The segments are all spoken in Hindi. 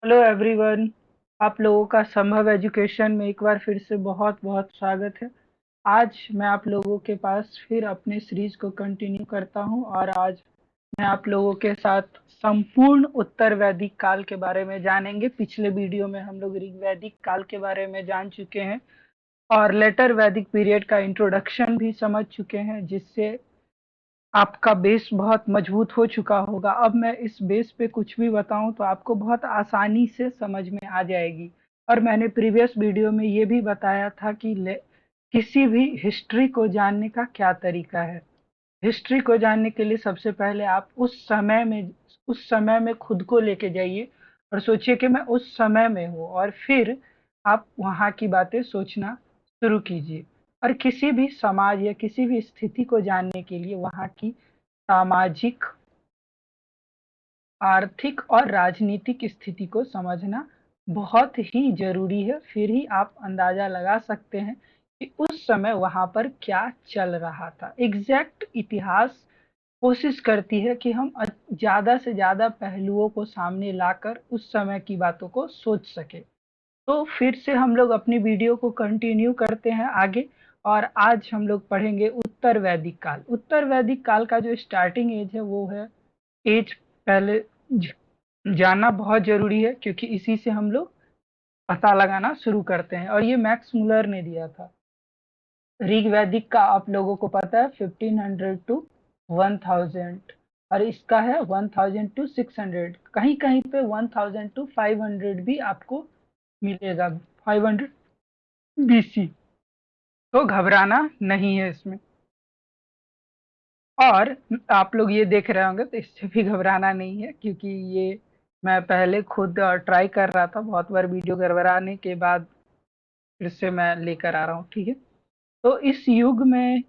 Hello everyone. आप लोगों का संभव एजुकेशन में एक बार फिर से बहुत बहुत स्वागत है। आज मैं आप लोगों के पास फिर अपने सीरीज को कंटिन्यू करता हूं और आज मैं आप लोगों के साथ संपूर्ण उत्तर वैदिक काल के बारे में जानेंगे। पिछले वीडियो में हम लोग ऋग वैदिक काल के बारे में जान चुके हैं और लेटर वैदिक पीरियड का इंट्रोडक्शन भी समझ चुके हैं, जिससे आपका बेस बहुत मजबूत हो चुका होगा। अब मैं इस बेस पे कुछ भी बताऊं तो आपको बहुत आसानी से समझ में आ जाएगी। और मैंने प्रीवियस वीडियो में ये भी बताया था कि किसी भी हिस्ट्री को जानने का क्या तरीका है। हिस्ट्री को जानने के लिए सबसे पहले आप उस समय में खुद को लेके जाइए और सोचिए कि मैं उस समय में हूँ, और फिर आप वहाँ की बातें सोचना शुरू कीजिए। और किसी भी समाज या किसी भी स्थिति को जानने के लिए वहाँ की सामाजिक, आर्थिक और राजनीतिक स्थिति को समझना बहुत ही जरूरी है। फिर ही आप अंदाजा लगा सकते हैं कि उस समय वहां पर क्या चल रहा था। एग्जैक्ट इतिहास कोशिश करती है कि हम ज्यादा से ज्यादा पहलुओं को सामने लाकर उस समय की बातों को सोच सके। तो फिर से हम लोग अपनी वीडियो को कंटिन्यू करते हैं आगे। और आज हम लोग पढ़ेंगे उत्तर वैदिक काल। उत्तर वैदिक काल का जो स्टार्टिंग एज है वो है एज, पहले जानना बहुत जरूरी है क्योंकि इसी से हम लोग पता लगाना शुरू करते हैं, और ये मैक्स मुलर ने दिया था। ऋग वैदिक का आप लोगों को पता है 1500 टू 1000, और इसका है 1000 टू 600, कहीं कहीं पे 1000 टू 500 भी आपको मिलेगा, 500 बीसी। तो घबराना नहीं है इसमें। और आप लोग ये देख रहे होंगे तो इससे भी घबराना नहीं है, क्योंकि ये मैं पहले खुद ट्राई कर रहा था, बहुत बार वीडियो गड़बड़ाने के बाद फिर से मैं लेकर आ रहा हूँ। ठीक है। तो इस युग में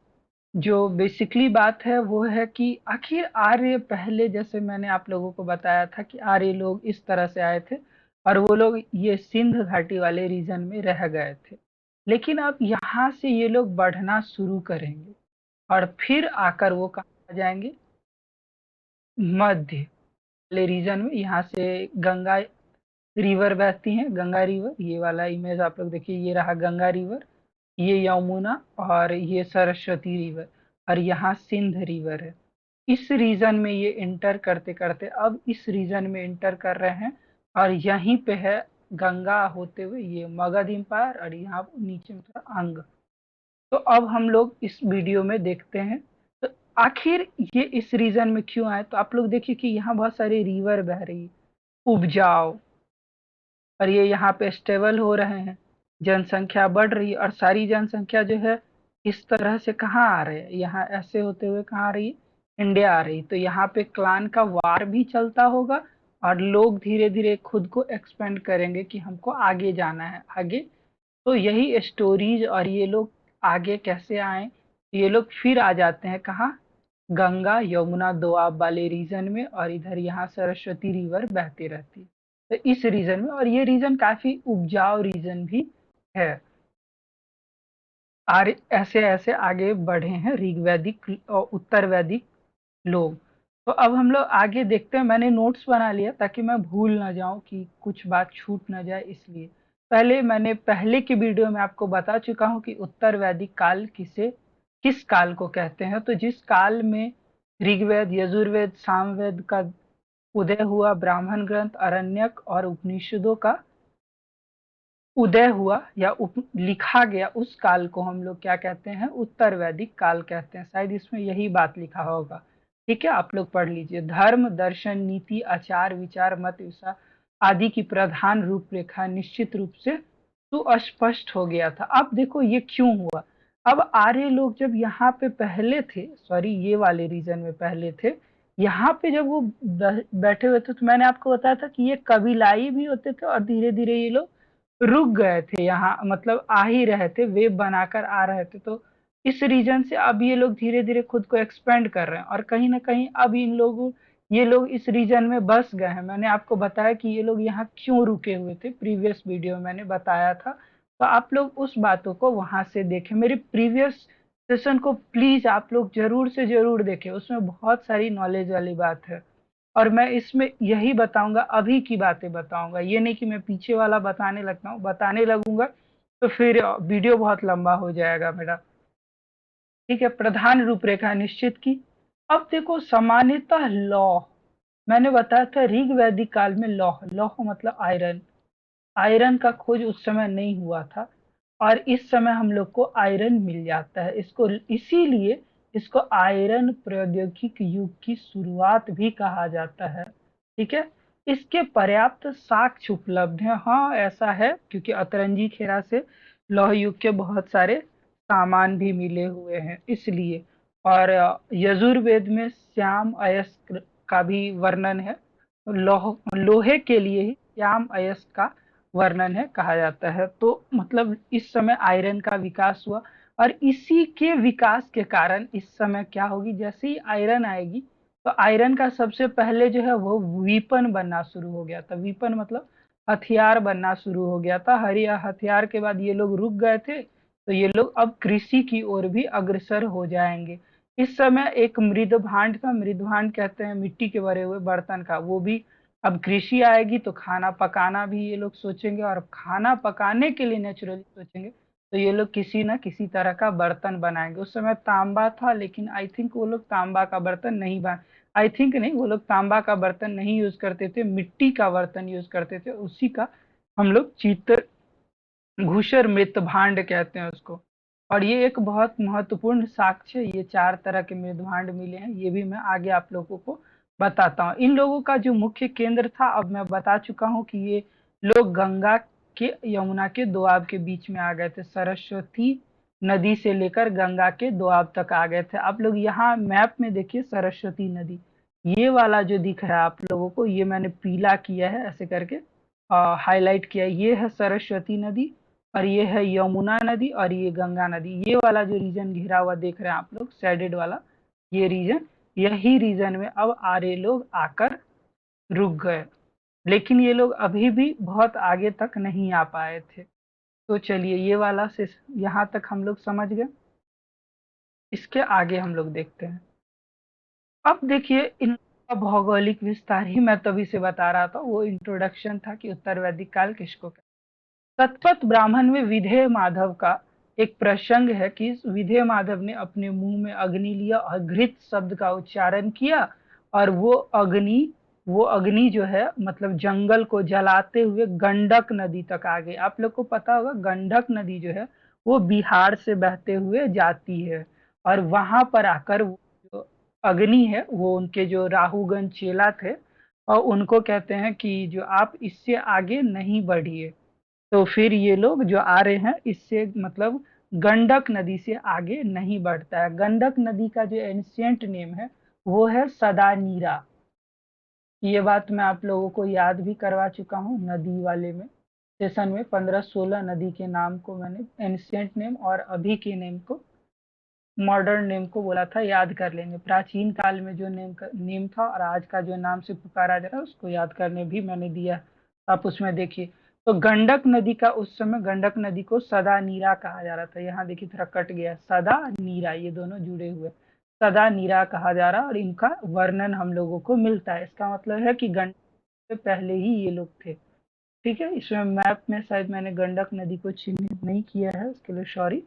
जो बेसिकली बात है वो है कि आखिर आर्य पहले, जैसे मैंने आप लोगों को बताया था कि आर्य लोग इस तरह से आए थे और वो लोग ये सिंध घाटी वाले रीजन में रह गए थे। लेकिन अब यहाँ से ये लोग बढ़ना शुरू करेंगे और फिर आकर वो कहाँ आ जाएंगे, मध्य वाले रीजन में। यहाँ से गंगा रिवर बहती है, गंगा रिवर। ये वाला इमेज आप लोग देखिए, ये रहा गंगा रिवर, ये यमुना और ये सरस्वती रिवर, और यहाँ सिंध रिवर है। इस रीजन में ये इंटर करते करते अब इस रीजन में इंटर कर रहे हैं, और यहीं पे है गंगा होते हुए ये मगध एम्पायर, और यहाँ नीचे में थोड़ा अंग। तो अब हम लोग इस वीडियो में देखते हैं तो आखिर ये इस रीजन में क्यों आए। तो आप लोग देखिए कि यहाँ बहुत सारी रिवर बह रही है, उपजाऊ, और ये यहाँ पे स्टेबल हो रहे हैं, जनसंख्या बढ़ रही है, और सारी जनसंख्या जो है इस तरह से कहाँ आ रही है, यहाँ ऐसे होते हुए कहाँ आ रही है, इंडिया आ रही। तो यहाँ पे क्लान का वार भी चलता होगा, और लोग धीरे धीरे खुद को एक्सपेंड करेंगे कि हमको आगे जाना है आगे। तो यही स्टोरीज, और ये लोग आगे कैसे आए, ये लोग फिर आ जाते हैं कहाँ, गंगा यमुना दोआब वाले रीजन में, और इधर यहाँ सरस्वती रिवर बहती रहती है। तो इस रीजन में, और ये रीजन काफी उपजाऊ रीजन भी है। और ऐसे ऐसे आगे बढ़े हैं ऋग वैदिक और उत्तर वैदिक लोग। तो अब हम लोग आगे देखते हैं। मैंने नोट्स बना लिया ताकि मैं भूल ना जाऊं कि कुछ बात छूट ना जाए, इसलिए पहले मैंने पहले की वीडियो में आपको बता चुका हूं कि उत्तर वैदिक काल किस काल को कहते हैं। तो जिस काल में ऋग्वेद, यजुर्वेद, सामवेद का उदय हुआ, ब्राह्मण ग्रंथ, अरण्यक और उपनिषदों का उदय हुआ या लिखा गया, उस काल को हम लोग क्या कहते हैं, उत्तर वैदिक काल कहते हैं। शायद इसमें यही बात लिखा होगा। ठीक है, आप लोग पढ़ लीजिए। धर्म, दर्शन, नीति, आचार विचार, मत विचार आदि की प्रधान रूपरेखा निश्चित रूप से सुस्पष्ट हो गया था। अब देखो ये क्यों हुआ। अब आर्य लोग जब यहाँ पे पहले थे, सॉरी ये वाले रीजन में पहले थे, यहाँ पे जब वो बैठे हुए थे तो मैंने आपको बताया था कि ये कबीलाई भी होते थे, और धीरे धीरे ये लोग रुक गए थे यहाँ, मतलब आ ही रहे थे, वेव बनाकर आ रहे थे। तो इस रीजन से अब ये लोग धीरे धीरे खुद को एक्सपेंड कर रहे हैं, और कहीं ना कहीं अब ये लोग इस रीजन में बस गए हैं। मैंने आपको बताया कि ये लोग यहाँ क्यों रुके हुए थे, प्रीवियस वीडियो में मैंने बताया था। तो आप लोग उस बातों को वहां से देखें, मेरे प्रीवियस सेशन को प्लीज आप लोग जरूर से जरूर देखें, उसमें बहुत सारी नॉलेज वाली बात है। और मैं इसमें यही बताऊंगा, अभी की बातें बताऊंगा, ये नहीं कि मैं पीछे वाला बताने लगता हूँ, बताने लगूंगा तो फिर वीडियो बहुत लंबा हो जाएगा मेरा। ठीक है, प्रधान रूपरेखा निश्चित की। अब देखो सामान्यतः लौह, मैंने बताया था ऋग वैदिक काल में लौह, लौह मतलब आयरन, आयरन का खोज उस समय नहीं हुआ था, और इस समय हम लोग को आयरन मिल जाता है, इसको इसीलिए इसको आयरन प्रौद्योगिकी युग की शुरुआत भी कहा जाता है। ठीक है, इसके पर्याप्त साक्ष्य उपलब्ध हैं। हाँ ऐसा है, क्योंकि अतरंजी खेरा से लौह युग के बहुत सारे सामान भी मिले हुए हैं इसलिए। और यजुर्वेद में श्याम अयस्क का भी वर्णन है, लोहे के लिए ही श्याम अयस्क का वर्णन है, कहा जाता है। तो मतलब इस समय आयरन का विकास हुआ, और इसी के विकास के कारण इस समय क्या होगी, जैसे ही आयरन आएगी तो आयरन का सबसे पहले जो है वो वीपन बनना शुरू हो गया था। वीपन मतलब हथियार बनना शुरू हो गया था। हरिया हथियार के बाद ये लोग रुक गए थे, तो ये लोग अब कृषि की ओर भी अग्रसर हो जाएंगे। इस समय एक मृद भांड का, मृद भांड कहते हैं मिट्टी के बने हुए बर्तन का, वो भी अब कृषि आएगी तो खाना पकाना भी ये लोग सोचेंगे, और खाना पकाने के लिए नेचुरली सोचेंगे तो ये लोग किसी न किसी तरह का बर्तन बनाएंगे। उस समय तांबा था, लेकिन आई थिंक वो लोग तांबा का बर्तन नहीं बना, आई थिंक नहीं, वो लोग तांबा का बर्तन नहीं यूज करते थे, मिट्टी का बर्तन यूज करते थे, उसी का हम लोग चित्र घूसर मृत भांड कहते हैं उसको। और ये एक बहुत महत्वपूर्ण साक्ष्य है, ये 4 तरह के मृद भांड मिले हैं, ये भी मैं आगे आप लोगों को बताता हूँ। इन लोगों का जो मुख्य केंद्र था, अब मैं बता चुका हूँ कि ये लोग गंगा के यमुना के दोआब के बीच में आ गए थे, सरस्वती नदी से लेकर गंगा के दोआब तक आ गए थे। आप लोग यहाँ मैप में देखिए सरस्वती नदी, ये वाला जो दिख रहा है आप लोगों को, ये मैंने पीला किया है ऐसे करके, हाईलाइट किया है, ये है सरस्वती नदी, और ये है यमुना नदी, और ये गंगा नदी। ये वाला जो रीजन घिरा हुआ देख रहे हैं आप लोग, शेडेड वाला, ये रीजन, यही रीजन में अब आर्य लोग आकर रुक गए, लेकिन ये लोग अभी भी बहुत आगे तक नहीं आ पाए थे। तो चलिए ये वाला से यहाँ तक हम लोग समझ गए, इसके आगे हम लोग देखते हैं। अब देखिए इनका भौगोलिक विस्तार ही मैं तभी से बता रहा था, वो इंट्रोडक्शन था कि उत्तर वैदिक काल किसको कहते हैं। शतपथ ब्राह्मण में विधेय माधव का एक प्रसंग है कि विधेय माधव ने अपने मुंह में अग्नि लिया और घृत शब्द का उच्चारण किया, और वो अग्नि जो है मतलब जंगल को जलाते हुए गंडक नदी तक आ गई। आप लोग को पता होगा गंडक नदी जो है वो बिहार से बहते हुए जाती है, और वहां पर आकर वो जो अग्नि है वो उनके जो राहुगण चेला थे, और उनको कहते हैं कि जो आप इससे आगे नहीं बढ़िए। तो फिर ये लोग जो आ रहे हैं इससे मतलब गंडक नदी से आगे नहीं बढ़ता है। गंडक नदी का जो एंशियंट नेम है वो है सदानीरा। ये बात मैं आप लोगों को याद भी करवा चुका हूँ नदी वाले में, सेशन में 15-16 नदी के नाम को मैंने एंशियंट नेम और अभी के नेम को, मॉडर्न नेम को बोला था, याद कर लेंगे। प्राचीन काल में जो नेम था और आज का जो नाम से पुकारा जा रहा है उसको याद करने भी मैंने दिया, आप उसमें देखिए। तो गंडक नदी का उस समय गंडक नदी को सदा नीरा कहा जा रहा था, यहाँ देखिए थोड़ा कट गया, सदा नीरा, ये दोनों जुड़े हुए, सदा नीरा कहा जा रहा, और इनका वर्णन हम लोगों को मिलता है। इसका मतलब है कि गंडक से पहले ही ये लोग थे। ठीक है, इसमें मैप में शायद मैंने गंडक नदी को चिन्हित नहीं किया है, उसके लिए सॉरी।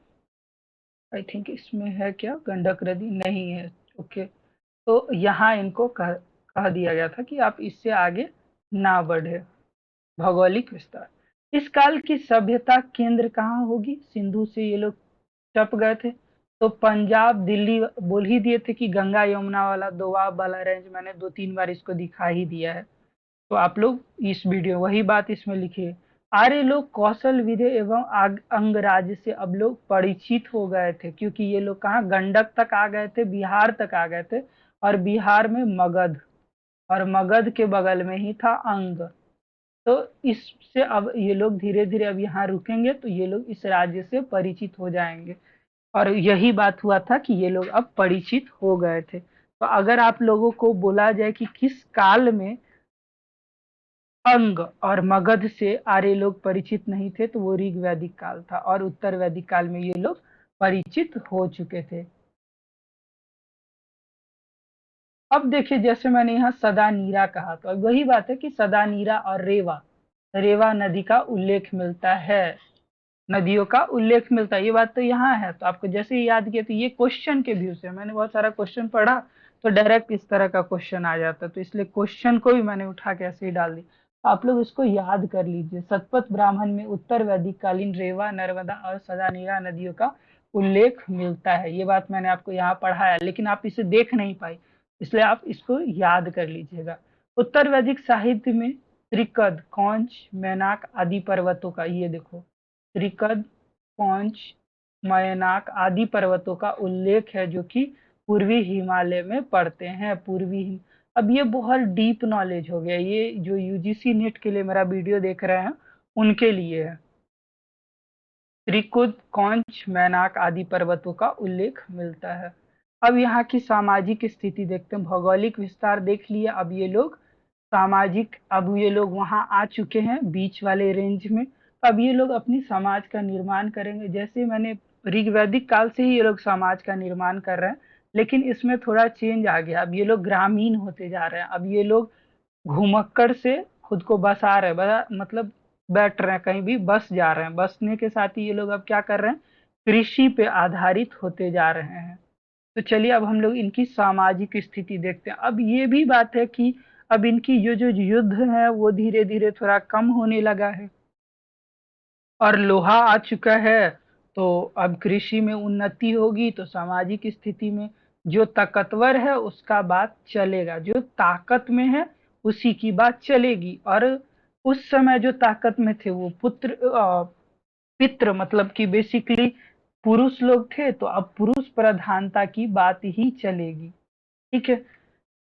आई थिंक इसमें है क्या, गंडक नदी नहीं है। ओके, तो यहाँ इनको कह दिया गया था कि आप इससे आगे ना बढ़े। भौगोलिक विस्तार, इस काल की सभ्यता केंद्र कहाँ होगी, सिंधु से ये लोग टप गए थे, तो पंजाब दिल्ली बोल ही दिए थे कि गंगा यमुना वाला दोआब वाला रेंज, मैंने 2-3 बार इसको दिखा ही दिया है। तो आप लोग इस वीडियो वही बात इसमें लिखिए। आर्य लोग कौशल विधि एवं अंग राज्य से अब लोग परिचित हो गए थे, क्योंकि ये लोग कहाँ गंडक तक आ गए थे, बिहार तक आ गए थे, और बिहार में मगध, और मगध के बगल में ही था अंग। तो इससे अब ये लोग धीरे धीरे अब यहाँ रुकेंगे तो ये लोग इस राज्य से परिचित हो जाएंगे, और यही बात हुआ था कि ये लोग अब परिचित हो गए थे। तो अगर आप लोगों को बोला जाए कि किस काल में अंग और मगध से आर्य लोग परिचित नहीं थे, तो वो ऋग वैदिक काल था, और उत्तर वैदिक काल में ये लोग परिचित हो चुके थे। अब देखिए, जैसे मैंने यहाँ सदा नीरा कहा, तो अब वही बात है कि सदा नीरा और रेवा, रेवा नदी का उल्लेख मिलता है, नदियों का उल्लेख मिलता है, ये बात तो यहाँ है। तो आपको जैसे ही याद किया, तो ये क्वेश्चन के व्यू से, मैंने बहुत सारा क्वेश्चन पढ़ा, तो डायरेक्ट इस तरह का क्वेश्चन आ जाता है, तो इसलिए क्वेश्चन को भी मैंने उठा के ऐसे ही डाल दी। तो आप लोग इसको याद कर लीजिए, शतपथ ब्राह्मण में उत्तर वैदिक कालीन रेवा, नर्मदा और सदानीरा नदियों का उल्लेख मिलता है। ये बात मैंने आपको यहाँ पढ़ाया, लेकिन आप इसे देख नहीं पाई, इसलिए आप इसको याद कर लीजिएगा। उत्तर वैदिक साहित्य में त्रिकद, कौंच, मैनाक आदि पर्वतों का, ये देखो, त्रिकद, पौंच, मयनाक आदि पर्वतों का उल्लेख है, जो कि पूर्वी हिमालय में पड़ते हैं। अब ये बहुत डीप नॉलेज हो गया, ये जो यूजीसी नेट के लिए मेरा वीडियो देख रहे हैं उनके लिए है। त्रिकुद, कौंच, मैनाक आदि पर्वतों का उल्लेख मिलता है। अब यहाँ की सामाजिक स्थिति देखते हैं, भौगोलिक विस्तार देख लिया। अब ये लोग सामाजिक, अब ये लोग वहां आ चुके हैं बीच वाले रेंज में, तो अब ये लोग अपनी समाज का निर्माण करेंगे। जैसे मैंने ऋग्वैदिक काल से ही ये लोग समाज का निर्माण कर रहे हैं, लेकिन इसमें थोड़ा चेंज आ गया, अब ये लोग ग्रामीण होते जा रहे हैं। अब ये लोग घुमक्कड़ से खुद को बसा रहे हैं, मतलब बैठ रहे हैं, कहीं भी बस जा रहे हैं, बसने के साथ ही ये लोग अब क्या कर रहे हैं, कृषि पे आधारित होते जा रहे हैं। तो चलिए, अब हम लोग इनकी सामाजिक स्थिति देखते हैं। अब ये भी बात है कि अब इनकी जो जो युद्ध है वो धीरे धीरे थोड़ा कम होने लगा है, और लोहा आ चुका है, तो अब कृषि में उन्नति होगी, तो सामाजिक स्थिति में जो ताकतवर है उसका बात चलेगा, जो ताकत में है उसी की बात चलेगी। और उस समय जो ताकत में थे वो पितृ, मतलब कि बेसिकली पुरुष लोग थे, तो अब पुरुष प्रधानता की बात ही चलेगी। ठीक है।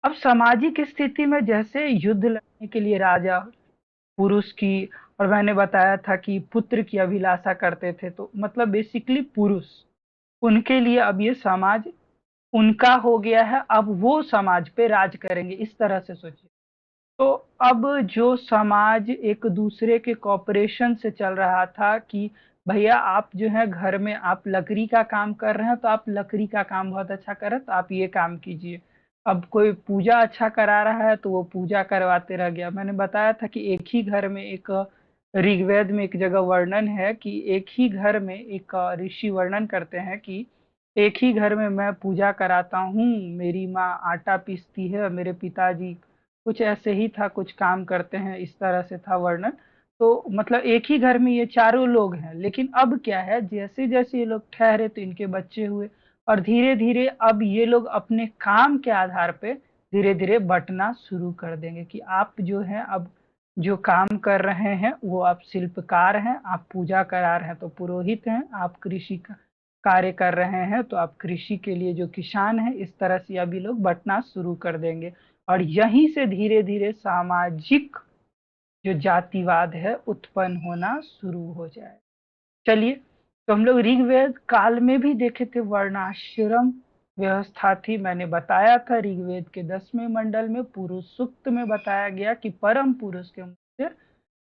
अब सामाजिक स्थिति में जैसे युद्ध लड़ने के लिए राजा पुरुष की, और मैंने बताया था कि पुत्र की अभिलाषा करते थे, तो मतलब बेसिकली पुरुष, उनके लिए अब ये समाज उनका हो गया है, अब वो समाज पे राज करेंगे, इस तरह से सोचिए। तो अब जो समाज एक दूसरे के कॉपरेशन से चल रहा था कि भैया आप जो है घर में आप लकड़ी का काम कर रहे हैं, तो आप लकड़ी का काम बहुत अच्छा कर रहे हैं, तो आप ये काम कीजिए। अब कोई पूजा अच्छा करा रहा है, तो वो पूजा करवाते रह गया। मैंने बताया था कि एक ही घर में एक, ऋग्वेद में एक जगह वर्णन है कि एक ही घर में एक ऋषि वर्णन करते हैं कि एक ही घर में मैं पूजा कराता हूँ, मेरी माँ आटा पीसती है, मेरे पिताजी कुछ ऐसे ही था, कुछ काम करते हैं, इस तरह से था वर्णन। तो मतलब एक ही घर में ये चारों लोग हैं, लेकिन अब क्या है, जैसे जैसे ये लोग ठहरे तो इनके बच्चे हुए, और धीरे धीरे अब ये लोग अपने काम के आधार पे धीरे धीरे बंटना शुरू कर देंगे कि आप जो है अब जो काम कर रहे हैं वो आप शिल्पकार हैं, आप पूजा करा रहे हैं तो पुरोहित हैं, आप कृषि का कार्य कर रहे हैं तो आप कृषि के लिए जो किसान हैं, इस तरह से अभी लोग बंटना शुरू कर देंगे। और यहीं से धीरे धीरे सामाजिक जो जातिवाद है उत्पन्न होना शुरू हो जाए। चलिए, तो हम लोग ऋग्वेद काल में भी देखे थे, वर्णाश्रम व्यवस्था थी। मैंने बताया था ऋग्वेद के 10वें मंडल में पुरुष सूक्त में बताया गया कि परम पुरुष के मुख से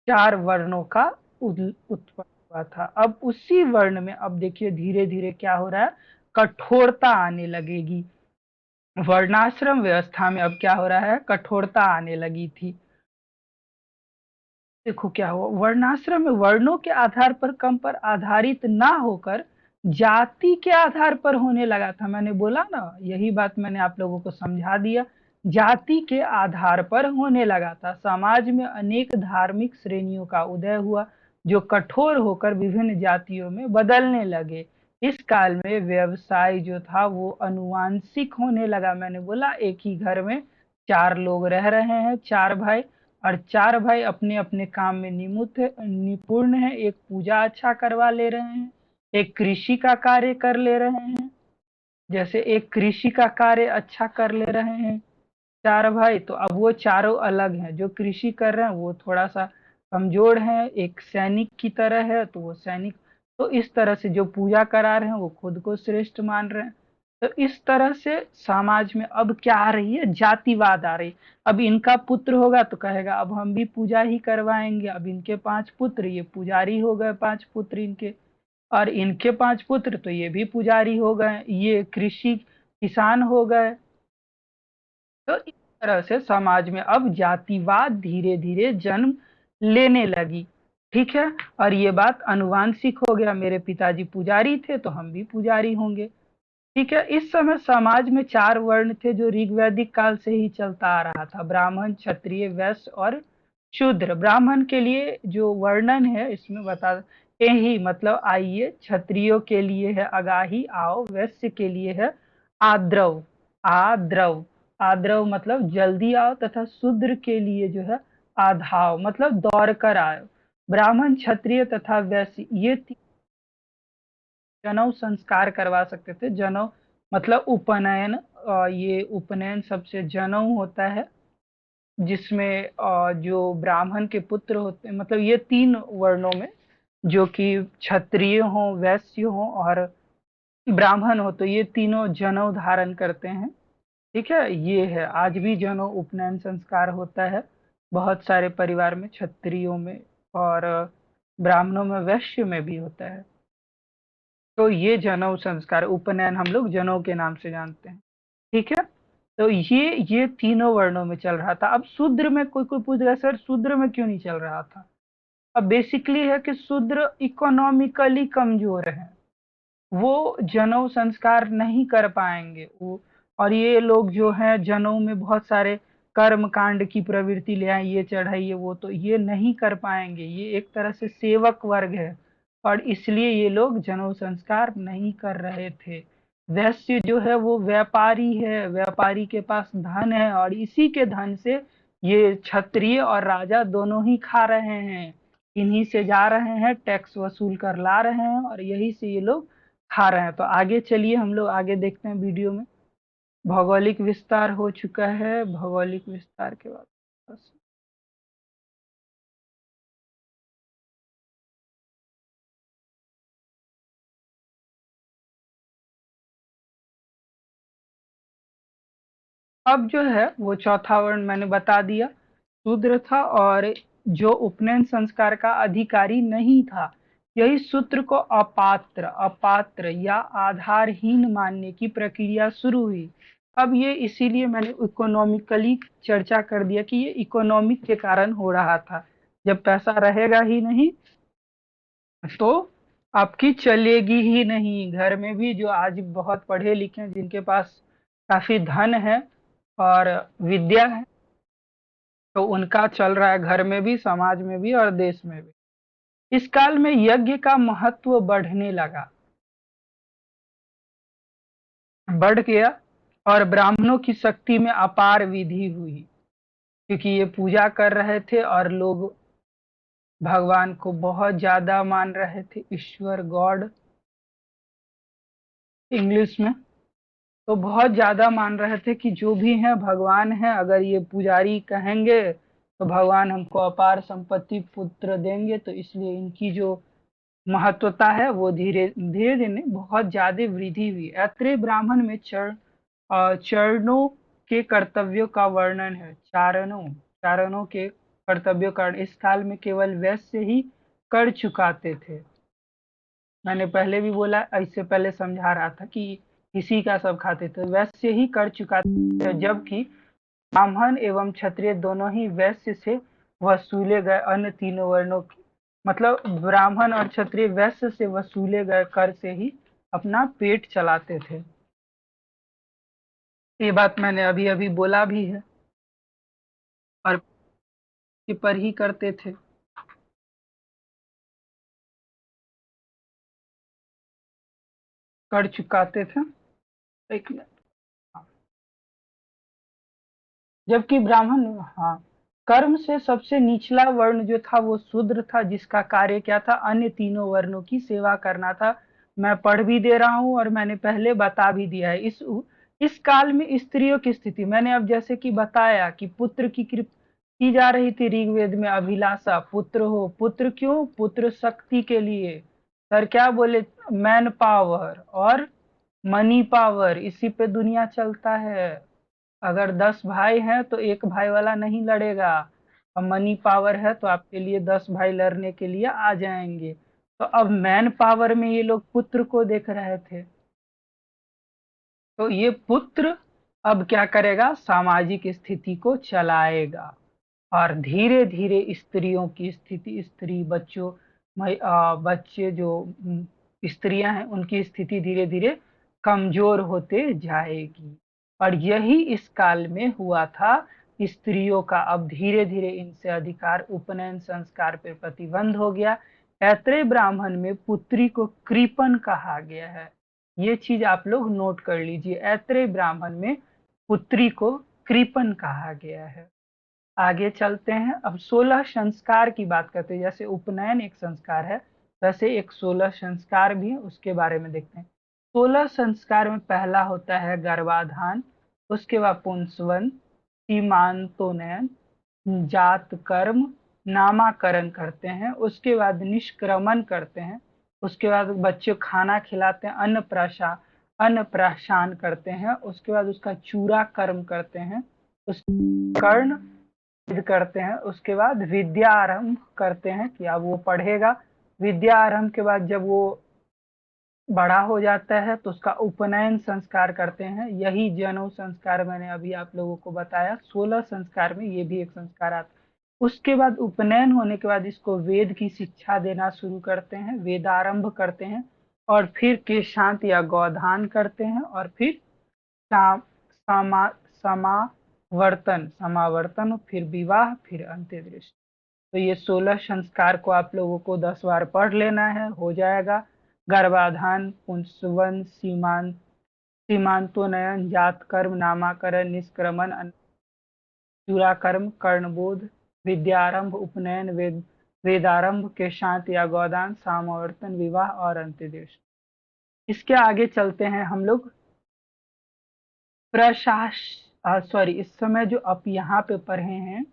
4 वर्णों का उत्पन्न हुआ था। अब उसी वर्ण में अब देखिए धीरे धीरे क्या हो रहा है, कठोरता आने लगेगी। वर्णाश्रम व्यवस्था में अब क्या हो रहा है, कठोरता आने लगी थी। देखो क्या हुआ, वर्णाश्रम में वर्णों के आधार पर कम पर आधारित ना होकर जाति के आधार पर होने लगा था। मैंने बोला ना, यही बात मैंने आप लोगों को समझा दिया, जाति के आधार पर होने लगा था। समाज में अनेक धार्मिक श्रेणियों का उदय हुआ, जो कठोर होकर विभिन्न जातियों में बदलने लगे। इस काल में व्यवसाय जो था वो अनुवांशिक होने लगा। मैंने बोला एक ही घर में 4 लोग रह रहे हैं, 4 भाई, और 4 भाई अपने अपने काम में निपुण है, एक पूजा अच्छा करवा ले रहे हैं, एक कृषि का कार्य कर ले रहे हैं, जैसे एक कृषि का कार्य अच्छा कर ले रहे हैं 4 भाई, तो अब वो चारों अलग हैं। जो कृषि कर रहे हैं वो थोड़ा सा कमजोर है, एक सैनिक की तरह है, तो वो सैनिक, तो इस तरह से जो पूजा करा रहे हैं वो खुद को श्रेष्ठ मान रहे हैं। तो इस तरह से समाज में अब क्या आ रही है, जातिवाद आ रही है। अब इनका पुत्र होगा तो कहेगा अब हम भी पूजा ही करवाएंगे, अब इनके 5 पुत्र, ये पुजारी हो गए, 5 पुत्र इनके, और इनके 5 पुत्र तो ये भी पुजारी हो गए, ये कृषि किसान हो गए। तो इस तरह से समाज में अब जातिवाद धीरे धीरे जन्म लेने लगी। ठीक है। और ये बात अनुवांशिक हो गया, मेरे पिताजी पुजारी थे तो हम भी पुजारी होंगे। ठीक है। इस समय समाज में चार वर्ण थे जो ऋग्वैदिक काल से ही चलता आ रहा था, ब्राह्मण, क्षत्रिय, वैश्य और शूद्र। ब्राह्मण के लिए जो वर्णन है इसमें बता ही, मतलब आइए, क्षत्रियो के लिए है अगाही आओ, वैश्य के लिए है आद्रव, आद्रव, आद्रव मतलब जल्दी आओ, तथा शूद्र के लिए जो है आधाव मतलब दौड़ कर आओ। ब्राह्मण, क्षत्रिय तथा वैश्य ये जनेऊ संस्कार करवा सकते थे। जनेऊ मतलब उपनयन, ये उपनयन सबसे जनेऊ होता है जिसमें जो ब्राह्मण के पुत्र होते हैं, मतलब ये तीन वर्णों में, जो कि क्षत्रिय हो, वैश्य हो और ब्राह्मण हो, तो ये तीनों जनेऊ धारण करते हैं। ठीक है। ये है, आज भी जनेऊ उपनयन संस्कार होता है बहुत सारे परिवार में, क्षत्रियों में और ब्राह्मणों में, वैश्य में भी होता है। तो ये जनेऊ संस्कार, उपनयन हम लोग जनेऊ के नाम से जानते हैं। ठीक है। तो ये तीनों वर्णों में चल रहा था। अब शूद्र में कोई कोई पूछ रहा है, सर शूद्र में क्यों नहीं चल रहा था? अब बेसिकली है कि शूद्र इकोनॉमिकली कमजोर है, वो जनेऊ संस्कार नहीं कर पाएंगे वो। और ये लोग जो हैं जनेऊ में बहुत सारे कर्म कांड की प्रवृत्ति ले आए, ये चढ़ाइए वो, तो ये नहीं कर पाएंगे, ये एक तरह से सेवक वर्ग है और इसलिए ये लोग जनेऊ संस्कार नहीं कर रहे थे। वैश्य जो है वो व्यापारी है, व्यापारी के पास धन है और इसी के धन से ये क्षत्रिय और राजा दोनों ही खा रहे हैं, इन्हीं से जा रहे हैं, टैक्स वसूल कर ला रहे हैं और यही से ये लोग खा रहे हैं। तो आगे चलिए हम लोग आगे देखते हैं वीडियो में। भौगोलिक विस्तार हो चुका है, भौगोलिक विस्तार के बाद बस। अब जो है वो चौथा वर्ण मैंने बता दिया, शूद्र था और जो उपनयन संस्कार का अधिकारी नहीं था, यही सूत्र को अपात्र, अपात्र या आधारहीन मानने की प्रक्रिया शुरू हुई। अब ये इसीलिए मैंने इकोनॉमिकली चर्चा कर दिया कि ये इकोनॉमिक के कारण हो रहा था। जब पैसा रहेगा ही नहीं तो आपकी चलेगी ही नहीं। घर में भी जो आज बहुत पढ़े लिखे हैं, जिनके पास काफी धन है और विद्या है, तो उनका चल रहा है घर में भी, समाज में भी और देश में भी। इस काल में यज्ञ का महत्व बढ़ने लगा, बढ़ गया और ब्राह्मणों की शक्ति में अपार विधि हुई, क्योंकि ये पूजा कर रहे थे और लोग भगवान को बहुत ज्यादा मान रहे थे, ईश्वर, गॉड इंग्लिश में। तो बहुत ज्यादा मान रहे थे कि जो भी हैं भगवान हैं, अगर ये पुजारी कहेंगे तो भगवान हमको अपार संपत्ति पुत्र देंगे, तो इसलिए इनकी जो महत्वता है वो धीरे धीरे धीरे नहीं, बहुत ज्यादा वृद्धि हुई। ऐत्रेय ब्राह्मण में चरणों के कर्तव्यों का वर्णन है, चारणों, चारणों के कर्तव्यों का। इस काल में केवल वैश्य ही कर चुकाते थे। मैंने पहले भी बोला, इससे पहले समझा रहा था कि इसी का सब खाते थे, वैश्य ही कर चुकाते थे, जबकि ब्राह्मण एवं क्षत्रिय दोनों ही वैश्य से वसूले गए अन्य तीनों वर्णों की, मतलब ब्राह्मण और क्षत्रिय वैश्य से वसूले गए कर से ही अपना पेट चलाते थे। ये बात मैंने अभी अभी बोला भी है। और पर ही करते थे। कर चुकाते थे। एक मिनट। जबकि ब्राह्मण, हाँ, कर्म से सबसे निचला वर्ण जो था वो शूद्र था, जिसका कार्य क्या था, अन्य तीनों वर्णों की सेवा करना था। मैं पढ़ भी दे रहा हूँ और मैंने पहले बता भी दिया है। इस काल में स्त्रियों की स्थिति मैंने अब जैसे कि बताया कि पुत्र की कृप की जा रही थी ऋग्वेद में, अभिलाषा पुत्र हो, पुत्र क्यों, पुत्र शक्ति के लिए। सर क्या बोले, मैन पावर और मनी पावर, इसी पे दुनिया चलता है। अगर 10 भाई हैं तो एक भाई वाला नहीं लड़ेगा, और मनी पावर है तो आपके लिए 10 भाई लड़ने के लिए आ जाएंगे। तो अब मैन पावर में ये लोग पुत्र को देख रहे थे। तो ये पुत्र अब क्या करेगा, सामाजिक स्थिति को चलाएगा और धीरे धीरे स्त्रियों की स्थिति, स्त्री बच्चों, बच्चे जो स्त्रियां हैं उनकी स्थिति धीरे धीरे कमजोर होते जाएगी। और यही इस काल में हुआ था। स्त्रियों का अब धीरे धीरे इनसे अधिकार, उपनयन संस्कार पर प्रतिबंध हो गया। ऐत्रेय ब्राह्मण में पुत्री को कृपण कहा गया है। ये चीज आप लोग नोट कर लीजिए, ऐत्रेय ब्राह्मण में पुत्री को कृपण कहा गया है। आगे चलते हैं, अब 16 संस्कार की बात करते हैं। जैसे उपनयन एक संस्कार है, वैसे एक 16 संस्कार भी है, उसके बारे में देखते हैं। 16 संस्कार में पहला होता है गर्भाधान, उसके बाद पुंसवन, सीमांतोन्नयन, जात कर्म, नामाकरण करते हैं, उसके बाद निष्क्रमण करते हैं, उसके बाद बच्चे खाना खिलाते हैं, अन्नप्राशन करते हैं, उसके बाद उसका चूरा कर्म करते हैं, उस कर्ण करते हैं, उसके बाद विद्या आरंभ करते हैं कि अब वो पढ़ेगा। विद्या आरंभ के बाद जब वो बड़ा हो जाता है तो उसका उपनयन संस्कार करते हैं। यही जनेऊ संस्कार मैंने अभी आप लोगों को बताया। 16 संस्कार में ये भी एक संस्कार आता है। उसके बाद उपनयन होने के बाद इसको वेद की शिक्षा देना शुरू करते हैं, वेदारंभ करते हैं, और फिर केशांत या गोदान करते हैं, और फिर समा समावर्तन समावर्तन, फिर विवाह, फिर अंत्येष्टि। तो ये 16 संस्कार को आप लोगों को 10 बार पढ़ लेना है, हो जाएगा। गर्भाधान, पुंसवन, सीमांतोन्नयन, जात कर्म, नामाकरण, निष्क्रमण, चूराकर्म, कर्णबोध, विद्यारंभ, उपनयन, वेदारंभ, केशांत या गोदान, समावर्तन, विवाह और अंत्येष्टि। इसके आगे चलते हैं हम लोग। प्रशास सॉरी, इस समय जो आप यहाँ पे पढ़े हैं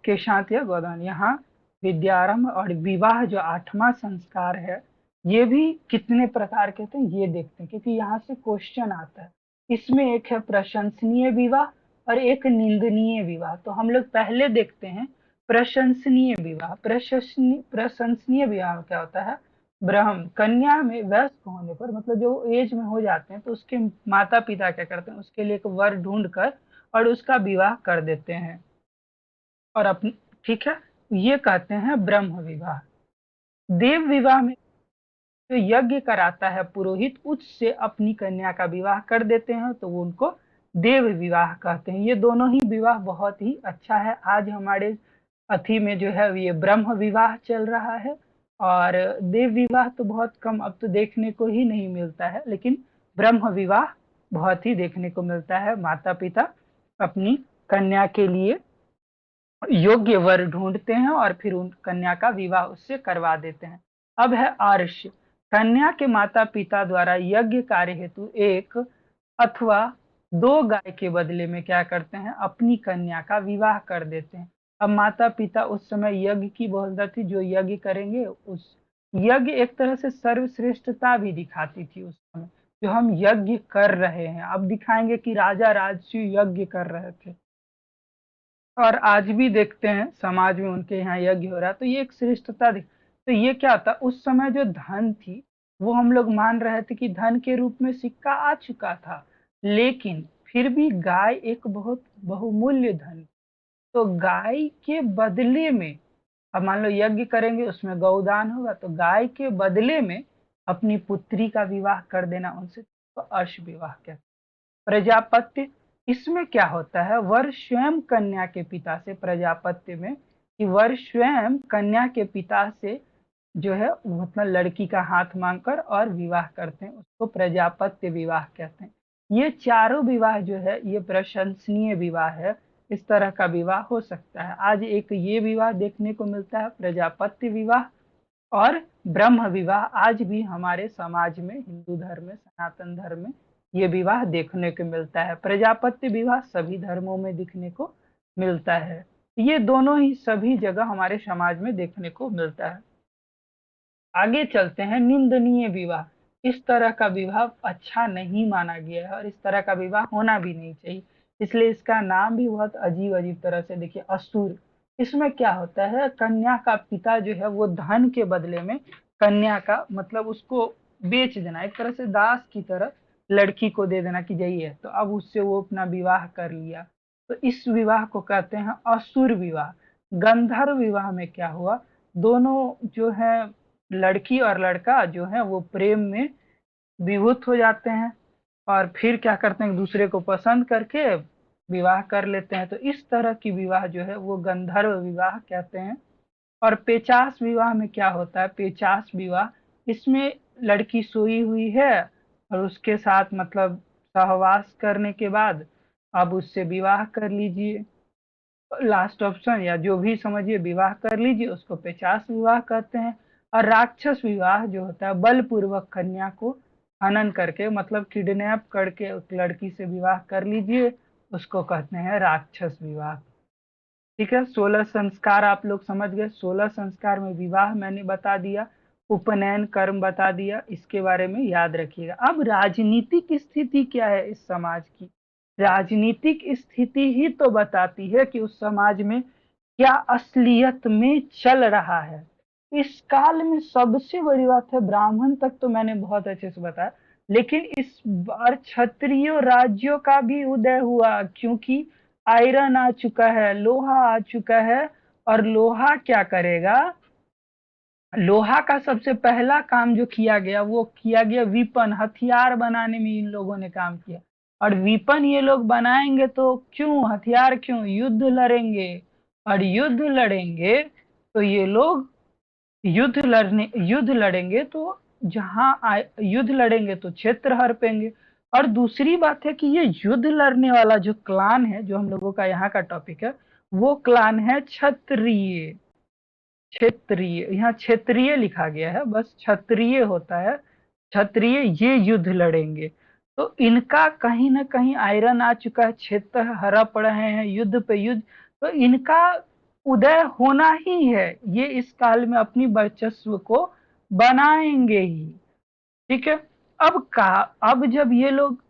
केशांत या गोदान, यहाँ विद्यारंभ और विवाह जो 8वां संस्कार है, ये भी कितने प्रकार के थे ये देखते हैं, क्योंकि यहाँ से क्वेश्चन आता है। इसमें एक है प्रशंसनीय विवाह और एक निंदनीय विवाह। तो हम लोग पहले देखते हैं प्रशंसनीय विवाह। प्रशंसनीय विवाह क्या होता है, ब्रह्म कन्या में वयस्क होने पर, मतलब जो एज में हो जाते हैं, तो उसके माता पिता क्या करते हैं, उसके लिए एक वर ढूंढ कर और उसका विवाह कर देते हैं। और अपनी, ठीक है, ये कहते हैं ब्रह्म विवाह। देव विवाह में जो यज्ञ कराता है पुरोहित, उससे अपनी कन्या का विवाह कर देते हैं, तो वो उनको देव विवाह कहते हैं। ये दोनों ही विवाह बहुत ही अच्छा है। आज हमारे अथी में जो है ये ब्रह्म विवाह चल रहा है, और देव विवाह तो बहुत कम अब तो देखने को ही नहीं मिलता है, लेकिन ब्रह्म विवाह बहुत ही देखने को मिलता है। माता पिता अपनी कन्या के लिए योग्य वर ढूंढते हैं और फिर उन कन्या का विवाह उससे करवा देते हैं। अब है आर्ष्य। कन्या के माता पिता द्वारा यज्ञ कार्य हेतु एक अथवा 2 गाय के बदले में क्या करते हैं, अपनी कन्या का विवाह कर देते हैं। अब माता पिता उस समय यज्ञ की बहुलता थी, जो यज्ञ करेंगे उस यज्ञ एक तरह से सर्वश्रेष्ठता भी दिखाती थी उस समय। जो हम यज्ञ कर रहे हैं, अब दिखाएंगे कि राजा राजसी यज्ञ कर रहे थे, और आज भी देखते हैं समाज में उनके यहाँ यज्ञ हो रहा है, तो ये एक श्रेष्ठता दिख। तो ये क्या था, उस समय जो धन थी वो हम लोग मान रहे थे कि धन के रूप में सिक्का आ चुका था, लेकिन फिर भी गाय एक बहुत बहुमूल्य धन। तो गाय के बदले में, अब मान लो यज्ञ करेंगे उसमें गौदान होगा, तो गाय के बदले में अपनी पुत्री का विवाह कर देना उनसे, तो अर्श विवाह कहते हैं। प्रजापत्य, इसमें क्या होता है, वर स्वयं कन्या के पिता से, प्रजापत्य में कि वर स्वयं कन्या के पिता से जो है मतलब लड़की का हाथ मांगकर और विवाह करते हैं, उसको प्रजापत्य विवाह कहते हैं। ये चारों विवाह जो है ये प्रशंसनीय विवाह है। इस तरह का विवाह हो सकता है। आज एक ये विवाह देखने को मिलता है, प्रजापत्य विवाह और ब्रह्म विवाह। आज भी हमारे समाज में, हिंदू धर्म में, सनातन धर्म में ये विवाह देखने को मिलता है। प्रजापत्य विवाह सभी धर्मों में दिखने को मिलता है। ये दोनों ही सभी जगह हमारे समाज में देखने को मिलता है। आगे चलते हैं, निंदनीय विवाह। इस तरह का विवाह अच्छा नहीं माना गया है और इस तरह का विवाह होना भी नहीं चाहिए, इसलिए इसका नाम भी बहुत अजीब अजीब तरह से, देखिए असुर। इसमें क्या होता है, कन्या का पिता जो है वो धन के बदले में कन्या का मतलब उसको बेच देना, एक तरह से दास की तरह लड़की को दे देना कि जाइए, तो अब उससे वो अपना विवाह कर लिया। तो इस विवाह को कहते हैं असुर विवाह। गंधर्व विवाह में क्या हुआ, दोनों जो है लड़की और लड़का जो है वो प्रेम में विभूत हो जाते हैं और फिर क्या करते हैं, एक दूसरे को पसंद करके विवाह कर लेते हैं। तो इस तरह की विवाह जो है वो गंधर्व विवाह कहते हैं। और पेचास विवाह में क्या होता है, पेचास विवाह, इसमें लड़की सोई हुई है और उसके साथ मतलब सहवास करने के बाद अब उससे विवाह कर लीजिए, लास्ट ऑप्शन या जो भी समझिए विवाह कर लीजिए, उसको पेचास विवाह कहते हैं। और राक्षस विवाह जो होता है बलपूर्वक कन्या को हनन करके मतलब किडनैप करके उस लड़की से विवाह कर लीजिए, उसको कहते हैं राक्षस विवाह। ठीक है, 16 संस्कार आप लोग समझ गए। 16 संस्कार में विवाह मैंने बता दिया, उपनयन कर्म बता दिया, इसके बारे में याद रखिएगा। अब राजनीतिक स्थिति क्या है इस समाज की, राजनीतिक स्थिति ही तो बताती है कि उस समाज में क्या असलियत में चल रहा है। इस काल में सबसे बड़ी बात है, ब्राह्मण तक तो मैंने बहुत अच्छे से बताया, लेकिन इस बार क्षत्रिय राज्यों का भी उदय हुआ, क्योंकि आयरन आ चुका है, लोहा आ चुका है। और लोहा क्या करेगा, लोहा का सबसे पहला काम जो किया गया वो किया गया विपन, हथियार बनाने में इन लोगों ने काम किया। और विपन ये लोग बनाएंगे तो क्यों, हथियार क्यों, युद्ध लड़ेंगे। और युद्ध लड़ेंगे तो ये लोग युद्ध लड़ेंगे तो युद्ध लड़ेंगे तो क्षेत्र हड़पेंगे। और दूसरी बात है कि ये युद्ध लड़ने वाला जो क्लान है, जो हम लोगों का यहाँ का टॉपिक है, वो क्लान है क्षत्रिय। क्षेत्रीय, यहाँ क्षेत्रीय लिखा गया है, बस क्षत्रिय होता है, क्षत्रिय ये युद्ध लड़ेंगे। तो इनका कहीं ना कहीं आयरन आ चुका है, क्षेत्र हड़प रहे हैं, युद्ध पे युद्ध, तो इनका उदय होना ही है। ये इस काल में अपनी वर्चस्व को बनाएंगे ही। ठीक है, अब जब ये लोग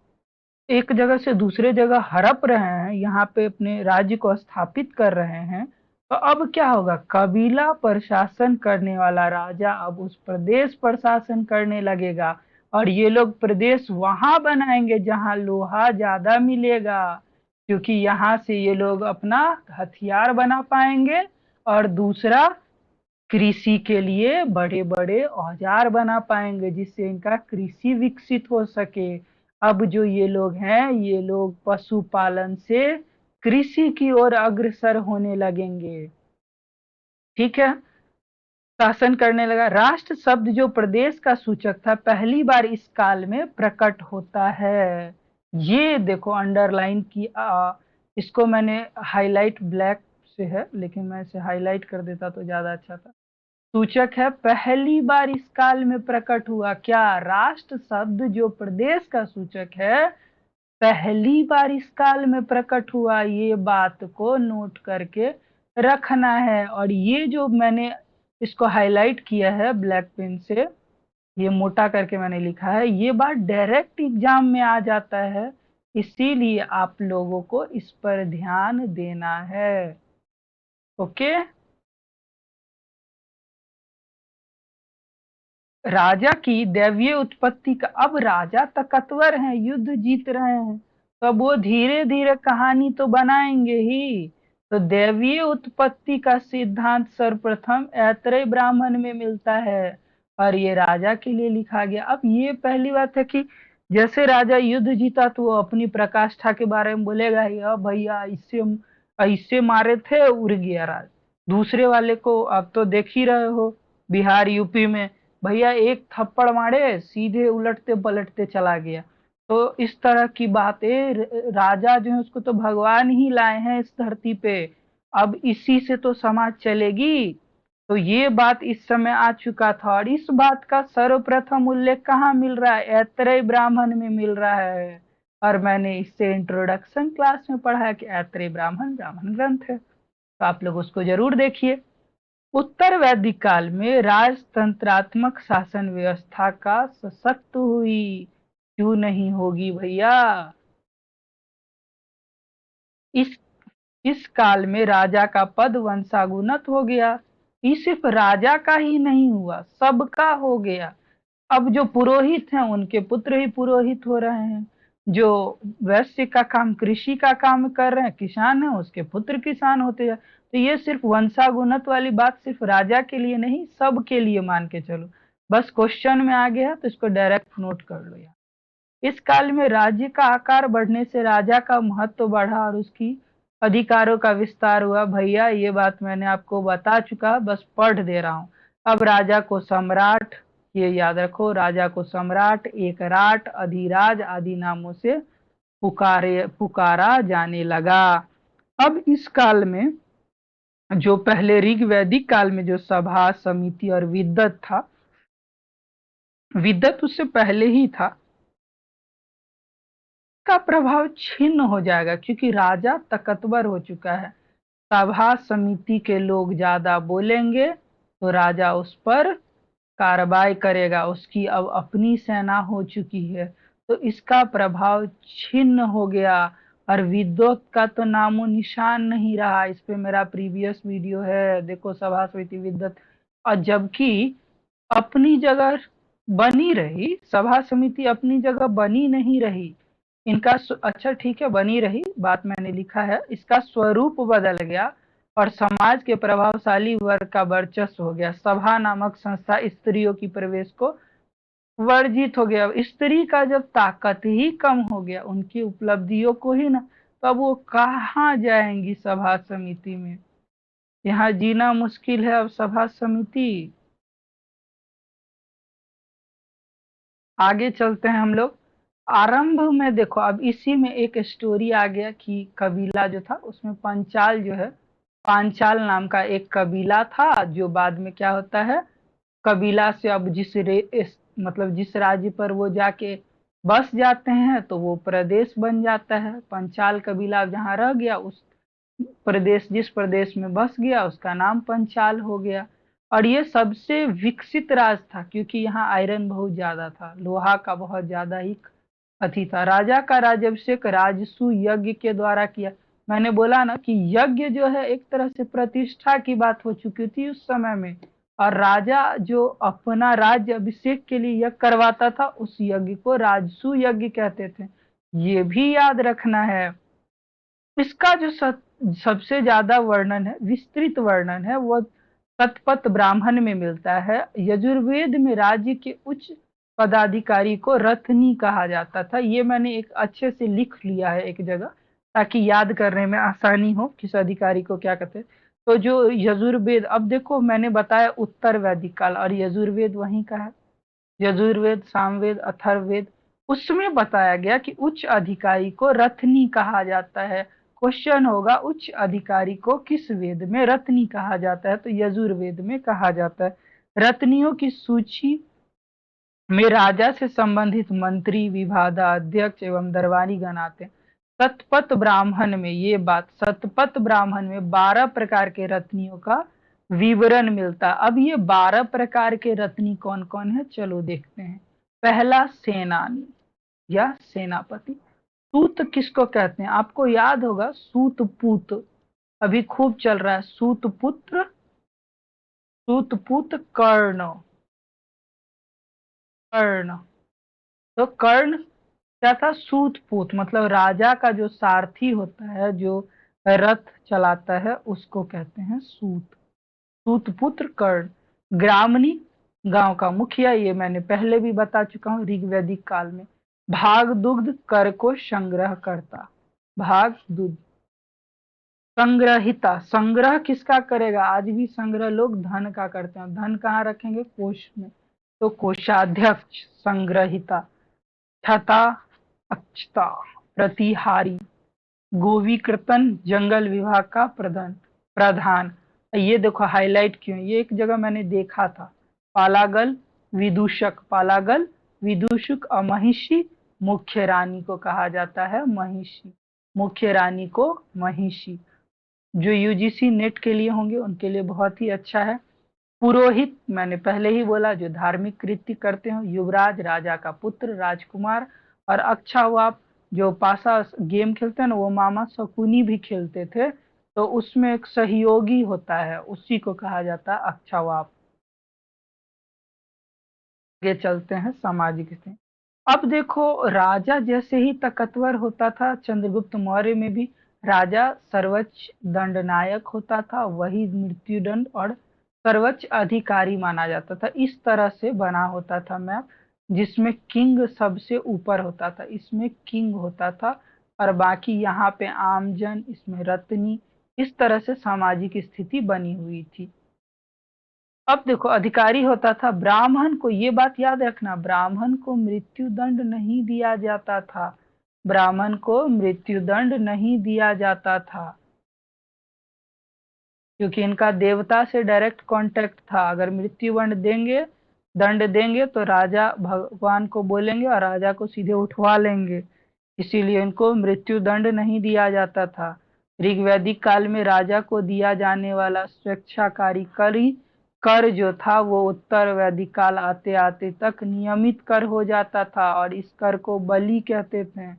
एक जगह से दूसरे जगह हड़प रहे हैं, यहाँ पे अपने राज्य को स्थापित कर रहे हैं, तो अब क्या होगा, कबीला प्रशासन करने वाला राजा अब उस प्रदेश प्रशासन करने लगेगा। और ये लोग प्रदेश वहां बनाएंगे जहां लोहा ज्यादा मिलेगा, क्योंकि यहाँ से ये लोग अपना हथियार बना पाएंगे। और दूसरा, कृषि के लिए बड़े बड़े औजार बना पाएंगे, जिससे इनका कृषि विकसित हो सके। अब जो ये लोग हैं, ये लोग पशुपालन से कृषि की ओर अग्रसर होने लगेंगे। ठीक है, शासन करने लगा। राष्ट्र शब्द जो प्रदेश का सूचक था, पहली बार इस काल में प्रकट होता है। ये देखो अंडरलाइन की, इसको मैंने हाईलाइट ब्लैक से है, लेकिन मैं इसे हाईलाइट कर देता तो ज्यादा अच्छा था। सूचक है, पहली बार इस काल में प्रकट हुआ क्या, राष्ट्र शब्द जो प्रदेश का सूचक है, पहली बार इस काल में प्रकट हुआ। ये बात को नोट करके रखना है। और ये जो मैंने इसको हाईलाइट किया है ब्लैक पेन से, ये मोटा करके मैंने लिखा है, ये बात डायरेक्ट एग्जाम में आ जाता है, इसीलिए आप लोगों को इस पर ध्यान देना है। ओके, राजा की दैवीय उत्पत्ति का, अब राजा ताकतवर हैं, युद्ध जीत रहे हैं, तो अब वो धीरे धीरे कहानी तो बनाएंगे ही। तो दैवीय उत्पत्ति का सिद्धांत सर्वप्रथम ऐतरेय ब्राह्मण में मिलता है और ये राजा के लिए लिखा गया। अब ये पहली बात है कि जैसे राजा युद्ध जीता तो वो अपनी प्रकाष्ठा के बारे में बोलेगा ही, अब भैया इससे इससे मारे थे, उड़ गया राज। दूसरे वाले को अब तो देख ही रहे हो, बिहार यूपी में भैया एक थप्पड़ मारे सीधे उलटते पलटते चला गया। तो इस तरह की बातें, राजा जो है उसको तो भगवान ही लाए हैं इस धरती पे, अब इसी से तो समाज चलेगी। तो ये बात इस समय आ चुका था और इस बात का सर्वप्रथम उल्लेख कहाँ मिल रहा है, ऐतरेय ब्राह्मण में मिल रहा है। और मैंने इससे इंट्रोडक्शन क्लास में पढ़ा है कि ऐतरेय ब्राह्मण ब्राह्मण ग्रंथ है, तो आप लोग उसको जरूर देखिए। उत्तर वैदिक काल में राजतंत्रात्मक शासन व्यवस्था का सशक्त हुई, क्यों नहीं होगी भैया। इस इस काल में राजा का पद वंशागुनत हो गया। ये सिर्फ राजा का ही नहीं हुआ, सबका हो गया। अब जो पुरोहित हैं उनके पुत्र ही पुरोहित हो रहे हैं, जो वैश्य का काम, कृषि का काम कर रहे हैं, किसान है, उसके पुत्र किसान होते हैं। तो ये सिर्फ वंशागुणत वाली बात सिर्फ राजा के लिए नहीं, सब के लिए मान के चलो। बस क्वेश्चन में आ गया है तो इसको डायरेक्ट नोट कर लो यार। इस काल में राज्य का आकार बढ़ने से राजा का महत्व बढ़ा और उसकी अधिकारों का विस्तार हुआ। भैया ये बात मैंने आपको बता चुका, बस पढ़ दे रहा हूँ। अब राजा को सम्राट, ये याद रखो, राजा को सम्राट, एकराट, अधिराज आदि नामों से पुकारा जाने लगा। अब इस काल में, जो पहले ऋग वैदिक काल में जो सभा समिति और विद्वत था, विद्वत उससे पहले ही था, का प्रभाव छिन्न हो जाएगा क्योंकि राजा ताकतवर हो चुका है। सभा समिति के लोग ज्यादा बोलेंगे तो राजा उस पर कार्रवाई करेगा। उसकी अब अपनी सेना हो चुकी है तो इसका प्रभाव छिन्न हो गया और विद्वत का तो नामो निशान नहीं रहा। इस पे मेरा प्रीवियस वीडियो है, देखो, सभा समिति विद्वत। और जबकि अपनी जगह बनी रही, सभा समिति अपनी जगह बनी नहीं रही। इनका अच्छा ठीक है, बनी रही, बात मैंने लिखा है, इसका स्वरूप बदल गया और समाज के प्रभावशाली वर्ग का वर्चस्व हो गया। सभा नामक संस्था स्त्रियों की प्रवेश को वर्जित हो गया। स्त्री का जब ताकत ही कम हो गया, उनकी उपलब्धियों को ही ना, तो अब वो कहाँ जाएंगी सभा समिति में। यहाँ जीना मुश्किल है अब सभा समिति। आगे चलते हैं हम लोग। आरंभ में देखो, अब इसी में एक स्टोरी आ गया कि कबीला जो था उसमें पंचाल जो है, पांचाल नाम का एक कबीला था, जो बाद में क्या होता है, कबीला से अब मतलब जिस राज्य पर वो जाके बस जाते हैं तो वो प्रदेश बन जाता है। पंचाल कबीला जहाँ रह गया, उस प्रदेश, जिस प्रदेश में बस गया उसका नाम पंचाल हो गया। और ये सबसे विकसित राज था क्योंकि यहाँ आयरन बहुत ज्यादा था, लोहा का बहुत ज्यादा ही अति था। राजा का राज्याभिषेक राजसु यज्ञ के द्वारा किया। मैंने बोला ना कि यज्ञ जो है एक तरह से प्रतिष्ठा की बात हो चुकी थी उस समय में, और राजा जो अपना राज्य अभिषेक के लिए यज्ञ करवाता था उस यज्ञ को राजसु यज्ञ कहते थे, ये भी याद रखना है। इसका जो सबसे ज्यादा वर्णन है, विस्तृत वर्णन है, वो शतपथ ब्राह्मण में मिलता है। यजुर्वेद में राज्य के उच्च पदाधिकारी को रत्नी कहा जाता था। ये मैंने एक अच्छे से लिख लिया है एक जगह ताकि याद करने में आसानी हो किस अधिकारी को क्या कहते हैं। तो जो यजुर्वेद, अब देखो मैंने बताया उत्तर वैदिक काल, और यजुर्वेद वहीं का है, यजुर्वेद, सामवेद, अथर्ववेद, उसमें बताया गया कि उच्च अधिकारी को रत्नी कहा जाता है। क्वेश्चन होगा उच्च अधिकारी को किस वेद में रत्नी कहा जाता है, तो यजुर्वेद में कहा जाता है। रत्नियों की सूची में राजा से संबंधित मंत्री, विभागा अध्यक्ष एवं दरबारी गण आते हैं। शतपथ ब्राह्मण में, ये बात, शतपथ ब्राह्मण में 12 प्रकार के रत्नियों का विवरण मिलता। अब ये 12 प्रकार के रत्नी कौन कौन है, चलो देखते हैं। पहला सेनानी या सेनापति। सूत किसको कहते हैं, आपको याद होगा, सूतपुत अभी खूब चल रहा है, सूतपुत्र, सूतपुत, कर्ण, कर्ण। तो कर्ण क्या था, सूतपुत, मतलब राजा का जो सारथी होता है, जो रथ चलाता है, उसको कहते हैं सूत, सूतपुत्र कर्ण। ग्रामणी, गांव का मुखिया, ये मैंने पहले भी बता चुका हूँ ऋग्वैदिक काल में। भाग दुग्ध, कर को संग्रह करता, भाग दुग्ध। संग्रहिता, संग्रह किसका करेगा, आज भी संग्रह लोग धन का करते हैं, धन कहाँ रखेंगे, कोष में, तो कोषाध्यक्ष संग्रहिता। छता, अक्षता, प्रतिहारी। गोविकृतन, जंगल विभाग का प्रधान, प्रधान। ये देखो हाईलाइट क्यों, ये एक जगह मैंने देखा था। पालागल, विदूषक, पालागल, विदूषक और महिषी, मुख्य रानी को कहा जाता है महिषी, मुख्य रानी को महिषी। जो यूजीसी नेट के लिए होंगे उनके लिए बहुत ही अच्छा है। पुरोहित, मैंने पहले ही बोला, जो धार्मिक कृत्य करते हो। युवराज, राजा का पुत्र, राजकुमार। और अक्षावाप, जो पासा गेम खेलते हैं ना, वो मामा शकुनी भी खेलते थे, तो उसमें एक सहयोगी होता है, उसी को कहा जाता है अक्षावाप। ये चलते हैं सामाजिक स्थिति। अब देखो, राजा जैसे ही ताकतवर होता था, चंद्रगुप्त मौर्य में भी राजा सर्वोच्च दंडनायक होता था, वही मृत्युदंड और सर्वोच्च अधिकारी माना जाता था। इस तरह से बना होता था मैप, जिसमें किंग सबसे ऊपर होता था, इसमें किंग होता था और बाकी यहाँ पे आमजन, इसमें रत्नी। इस तरह से सामाजिक स्थिति बनी हुई थी। अब देखो, अधिकारी होता था ब्राह्मण को, ये बात याद रखना, ब्राह्मण को मृत्युदंड नहीं दिया जाता था, ब्राह्मण को मृत्युदंड नहीं दिया जाता था, क्योंकि इनका देवता से डायरेक्ट कांटेक्ट था। अगर मृत्युदंड देंगे, दंड देंगे तो राजा भगवान को बोलेंगे और राजा को सीधे उठवा लेंगे, इसीलिए इनको मृत्युदंड नहीं दिया जाता था। ऋग्वैदिक काल में राजा को दिया जाने वाला स्वेच्छाकारी कर जो था, वो उत्तर वैदिक काल आते आते तक नियमित कर हो जाता था, और इस कर को बलि कहते थे।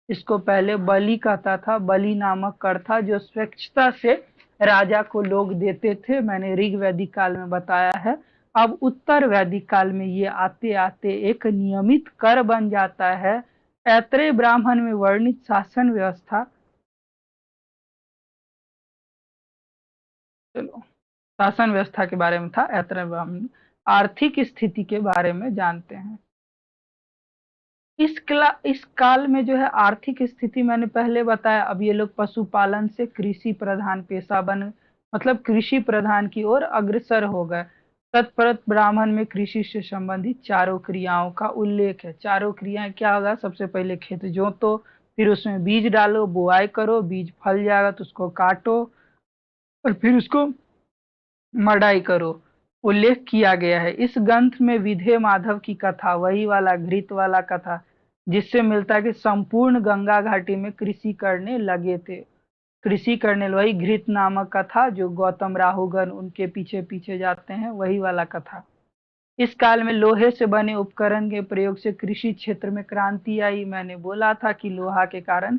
इसको पहले बलि कहता था, बलि नामक कर था जो स्वेच्छता से राजा को लोग देते थे, मैंने ऋग्वैदिक काल में बताया है। अब उत्तर वैदिक काल में ये आते आते एक नियमित कर बन जाता है। ऐत्रेय ब्राह्मण में वर्णित शासन व्यवस्था, चलो, शासन व्यवस्था के बारे में था ऐत्रेय ब्राह्मण में। आर्थिक स्थिति के बारे में जानते हैं। इस काल में जो है आर्थिक स्थिति मैंने पहले बताया। अब ये लोग पशुपालन से कृषि प्रधान पेशा बन, मतलब कृषि प्रधान की ओर अग्रसर हो गए। तत्परत ब्राह्मण में कृषि से संबंधित चारों क्रियाओं का उल्लेख है। चारों क्रियाएं क्या होगा, सबसे पहले खेत जोतो, फिर उसमें बीज डालो, बुआई करो, बीज फल जाएगा तो उसको काटो और फिर उसको मड़ाई करो, उल्लेख किया गया है। इस ग्रंथ में विधेय माधव की कथा, वही वाला घृत वाला कथा, जिससे मिलता है कि संपूर्ण गंगा घाटी में कृषि करने लगे थे। कृषि करने, वही घृत नामक कथा जो गौतम राहुगण उनके पीछे पीछे जाते हैं, वही वाला कथा। इस काल में लोहे से बने उपकरण के प्रयोग से कृषि क्षेत्र में क्रांति आई। मैंने बोला था कि लोहा के कारण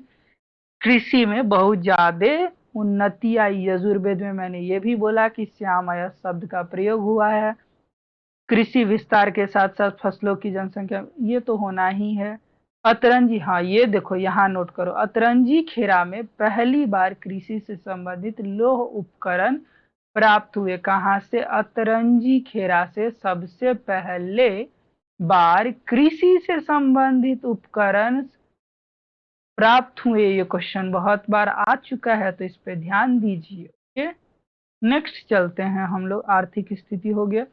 कृषि में बहुत ज्यादा उन्नति आई। यजुर्वेद में मैंने ये भी बोला कि श्यामय शब्द का प्रयोग हुआ है। कृषि विस्तार के साथ साथ फसलों की जनसंख्या, ये तो होना ही है। अतरंजी, हाँ ये देखो यहाँ नोट करो, अतरंजी खेरा में पहली बार कृषि से संबंधित लौह उपकरण प्राप्त हुए। कहाँ से? अतरंजी खेरा से सबसे पहले बार कृषि से संबंधित उपकरण प्राप्त हुए। ये क्वेश्चन बहुत बार आ चुका है, तो इस पे ध्यान दीजिए। ओके, नेक्स्ट चलते हैं हम लोग। आर्थिक स्थिति हो गया।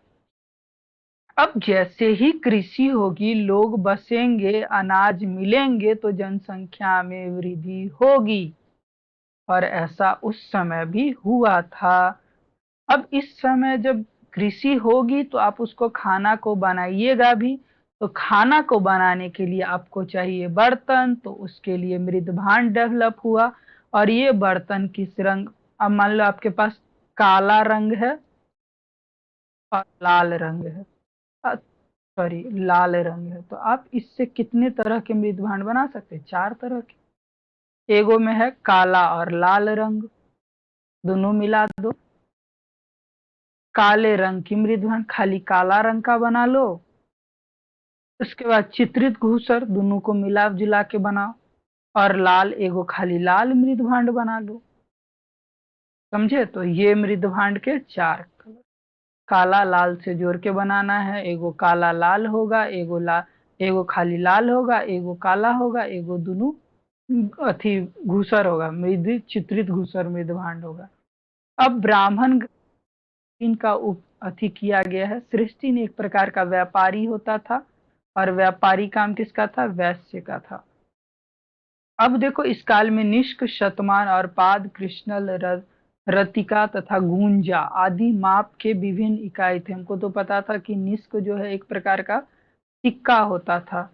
अब जैसे ही कृषि होगी, लोग बसेंगे, अनाज मिलेंगे, तो जनसंख्या में वृद्धि होगी, और ऐसा उस समय भी हुआ था। अब इस समय जब कृषि होगी तो आप उसको खाना को बनाइएगा भी, तो खाना को बनाने के लिए आपको चाहिए बर्तन, तो उसके लिए मृद भांड डेवलप हुआ। और ये बर्तन किस रंग, अब मान लो आपके पास काला रंग है और लाल रंग है, सॉरी लाल रंग है, तो आप इससे कितने तरह के मृद भांड बना सकते हैं? 4 तरह के। एगो में है काला और लाल रंग, दोनों मिला दो, काले रंग की मृद भांड, खाली काला रंग का बना लो। उसके बाद चित्रित घूसर, दोनों को मिला जुला के बनाओ, और लाल, एगो खाली लाल मृद भांड बना लो। समझे? तो ये मृद भांड के 4 कलर, काला लाल से जोड़ के बनाना है। एगो काला लाल होगा, एगो खाली लाल होगा, एगो काला होगा, एगो दोनों अथी घूसर होगा, मृद चित्रित घूसर मृद भांड होगा। अब ब्राह्मण इनका अथी किया गया है। सृष्टि ने एक प्रकार का व्यापारी होता था, और व्यापारी काम किसका था? वैश्य का था। अब देखो, इस काल में निष्क, शतमान और पाद, कृष्णल, रतिका तथा गुंजा आदि माप के विभिन्न इकाई थे। हमको तो पता था कि निष्क जो है एक प्रकार का सिक्का होता था,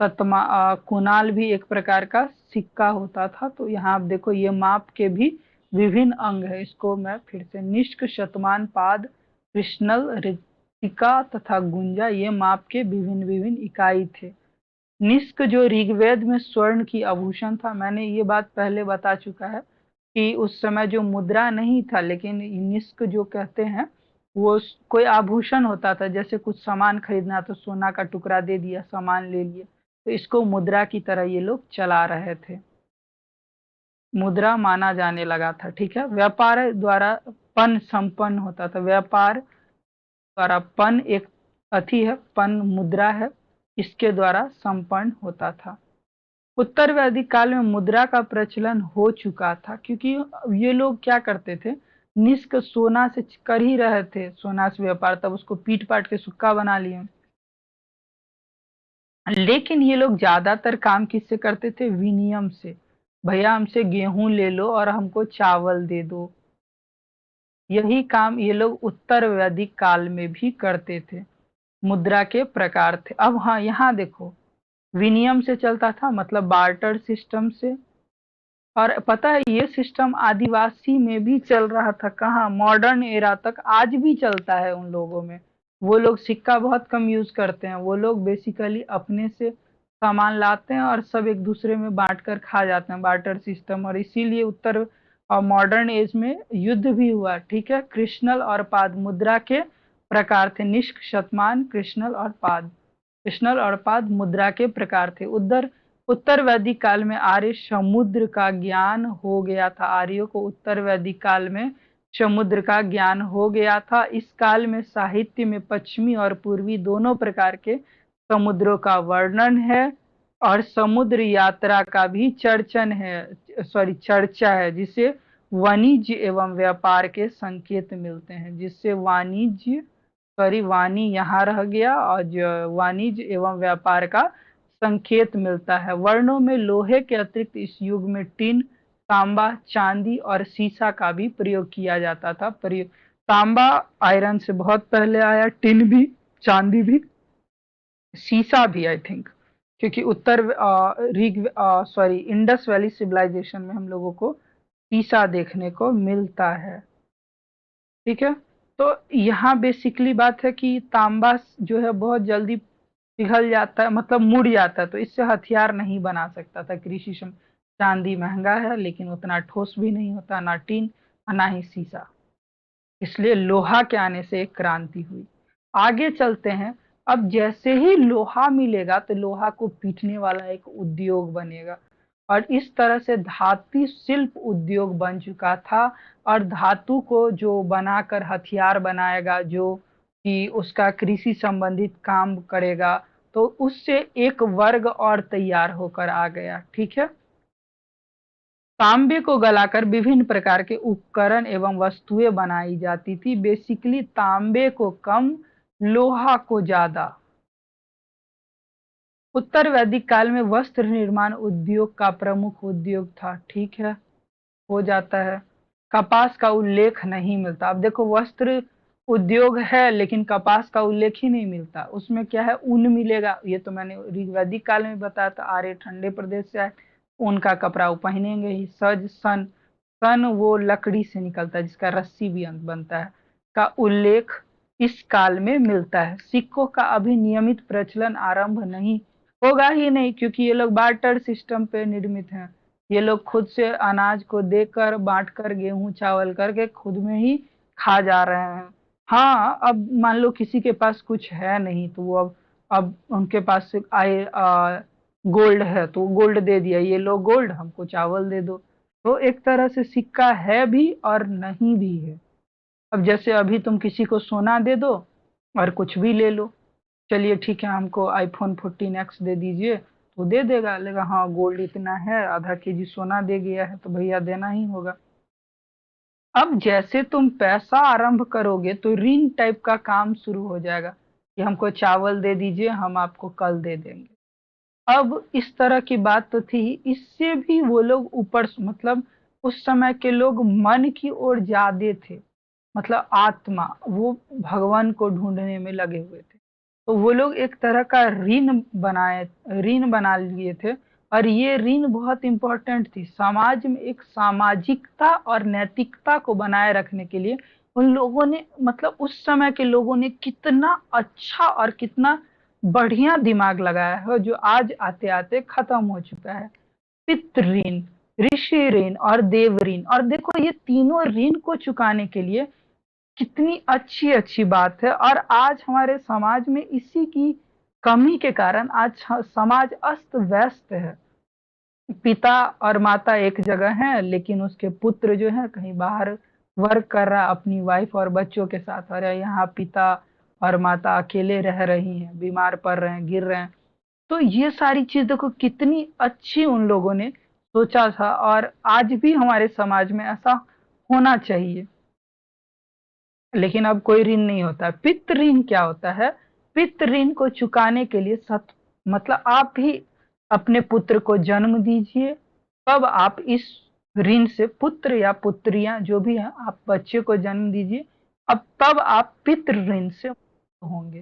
कुणाल भी एक प्रकार का सिक्का होता था। तो यहाँ आप देखो, ये माप के भी विभिन्न अंग है। इसको मैं फिर से, निष्क, शतमान, पाद, कृष्णल, ऋतिका तथा गुंजा, ये माप के विभिन्न विभिन्न इकाई थे। निष्क जो ऋग्वेद में स्वर्ण की आभूषण था, मैंने ये बात पहले बता चुका है कि उस समय जो मुद्रा नहीं था, लेकिन निष्क जो कहते हैं वो कोई आभूषण होता था, जैसे कुछ सामान खरीदना तो सोना का टुकड़ा दे दिया, सामान ले लिए, तो इसको मुद्रा की तरह ये लोग चला रहे थे, मुद्रा माना जाने लगा था। ठीक है, व्यापार द्वारा पन संपन्न होता था, व्यापार द्वारा पन एक अथी है, पन मुद्रा है, इसके द्वारा संपन्न होता था। उत्तर वैदिक काल में मुद्रा का प्रचलन हो चुका था, क्योंकि ये लोग क्या करते थे, निष्क सोना से कर ही रहे थे, सोना से व्यापार, तब उसको पीट पाट के सुक्का बना लिए। लेकिन ये लोग ज्यादातर काम किससे करते थे, विनियम से। भैया हमसे गेहूं ले लो और हमको चावल दे दो, यही काम ये लोग उत्तर वैदिक काल में भी करते थे। मुद्रा के प्रकार थे। अब हाँ, यहाँ देखो, विनियम से चलता था, मतलब बार्टर सिस्टम से। और पता है ये सिस्टम आदिवासी में भी चल रहा था, कहाँ, मॉडर्न एरा तक आज भी चलता है उन लोगों में। वो लोग सिक्का बहुत कम यूज करते हैं, वो लोग बेसिकली अपने से सामान लाते हैं और सब एक दूसरे में बांट कर खा जाते हैं, बार्टर सिस्टम। और इसीलिए उत्तर और मॉडर्न एज में युद्ध भी हुआ। ठीक है, कृष्णल और पाद मुद्रा के प्रकार थे, निष्क, शतमान, कृष्णल और पाद। कृष्णल और पाद मुद्रा के प्रकार थे। उधर उत्तर वैदिक काल में आर्य समुद्र का ज्ञान हो गया था, आर्यों को उत्तर वैदिक काल में समुद्र का ज्ञान हो गया था। इस काल में साहित्य में पश्चिमी और पूर्वी दोनों प्रकार के समुद्रों का वर्णन है, और समुद्र यात्रा का भी चर्चा है, जिसे वाणिज्य एवं व्यापार के संकेत मिलते हैं, जिससे वाणिज्य, सॉरी वाणी यहाँ रह गया, और जो वाणिज्य एवं व्यापार का संकेत मिलता है। वर्णों में लोहे के अतिरिक्त इस युग में टिन, तांबा, चांदी और सीसा का भी प्रयोग किया जाता था। प्रयोग, तांबा आयरन से बहुत पहले आया, टिन भी, चांदी भी, सीसा भी, आई थिंक, क्योंकि उत्तर ऋग सॉरी इंडस वैली सिविलाइजेशन में हम लोगों को सीसा देखने को मिलता है। ठीक है, तो यहाँ बेसिकली बात है कि तांबा जो है बहुत जल्दी पिघल जाता है, मतलब मुड़ जाता है, तो इससे हथियार नहीं बना सकता था कृषि श्रम। चांदी महंगा है लेकिन उतना ठोस भी नहीं होता, ना टीन और ना ही सीसा, इसलिए लोहा के आने से एक क्रांति हुई। आगे चलते हैं। अब जैसे ही लोहा मिलेगा तो लोहा को पीटने वाला एक उद्योग बनेगा, और इस तरह से धातु शिल्प उद्योग बन चुका था। और धातु को जो बनाकर हथियार बनाएगा, जो कि उसका कृषि संबंधित काम करेगा, तो उससे एक वर्ग और तैयार होकर आ गया। ठीक है, तांबे को गलाकर विभिन्न प्रकार के उपकरण एवं वस्तुएं बनाई जाती थी। बेसिकली तांबे को कम, लोहा को ज्यादा। उत्तर वैदिक काल में वस्त्र निर्माण उद्योग का प्रमुख उद्योग था। ठीक है, हो जाता है। कपास का उल्लेख नहीं मिलता। अब देखो, वस्त्र उद्योग है लेकिन कपास का उल्लेख ही नहीं मिलता। उसमें क्या है, ऊन मिलेगा, ये तो मैंने ऋग्वैदिक काल में बताया था, आर्य ठंडे प्रदेश से आए, ऊन का कपड़ा वो पहनेंगे ही। सज, सन, सन वो लकड़ी से निकलता है जिसका रस्सी भी बनता है, का उल्लेख इस काल में मिलता है। सिक्कों का अभी नियमित प्रचलन आरंभ नहीं होगा ही नहीं, क्योंकि ये लोग बार्टर सिस्टम पे निर्मित हैं। ये लोग खुद से अनाज को देकर, बांटकर, गेहूं चावल करके खुद में ही खा जा रहे हैं। हाँ, अब मान लो किसी के पास कुछ है नहीं, तो वो अब उनके पास से आए गोल्ड है तो गोल्ड दे दिया, ये लो गोल्ड, हमको चावल दे दो। तो एक तरह से सिक्का है भी और नहीं भी है। अब जैसे अभी तुम किसी को सोना दे दो और कुछ भी ले लो, चलिए ठीक है हमको आईफोन 14X दे दीजिए, तो दे देगा, लेगा हाँ गोल्ड इतना है, आधा केजी सोना दे गया है तो भैया देना ही होगा। अब जैसे तुम पैसा आरंभ करोगे तो ऋण टाइप का काम शुरू हो जाएगा, कि हमको चावल दे दीजिए, हम आपको कल दे देंगे। अब इस तरह की बात तो थी, इससे भी वो लोग ऊपर, मतलब उस समय के लोग मन की ओर ज्यादा थे, मतलब आत्मा, वो भगवान को ढूंढने में लगे हुए थे। तो वो लोग एक तरह का ऋण बना लिए थे। और ये ऋण बहुत इंपॉर्टेंट थी समाज में, एक सामाजिकता और नैतिकता को बनाए रखने के लिए। उन लोगों ने, मतलब उस समय के लोगों ने कितना अच्छा और कितना बढ़िया दिमाग लगाया है, जो आज आते आते खत्म हो चुका है। पितृ ऋण, ऋषि ऋण और देव ऋण। और देखो, ये तीनों ऋण को चुकाने के लिए कितनी अच्छी अच्छी बात है। और आज हमारे समाज में इसी की कमी के कारण आज समाज अस्त व्यस्त है। पिता और माता एक जगह हैं, लेकिन उसके पुत्र जो है कहीं बाहर वर्क कर रहा अपनी वाइफ और बच्चों के साथ, और यहाँ पिता और माता अकेले रह रही हैं, बीमार पड़ रहे हैं, गिर रहे हैं। तो ये सारी चीज देखो कितनी अच्छी उन लोगों ने सोचा था, और आज भी हमारे समाज में ऐसा होना चाहिए। लेकिन अब कोई ऋण नहीं होता। पितृ ऋण क्या होता है? पितृ ऋण को चुकाने के लिए मतलब आप भी अपने पुत्र को जन्म दीजिए, तब आप इस ऋण से, पुत्र या पुत्रियां जो भी हैं, आप बच्चे को जन्म दीजिए, अब तब आप पितृ ऋण से मुक्त होंगे।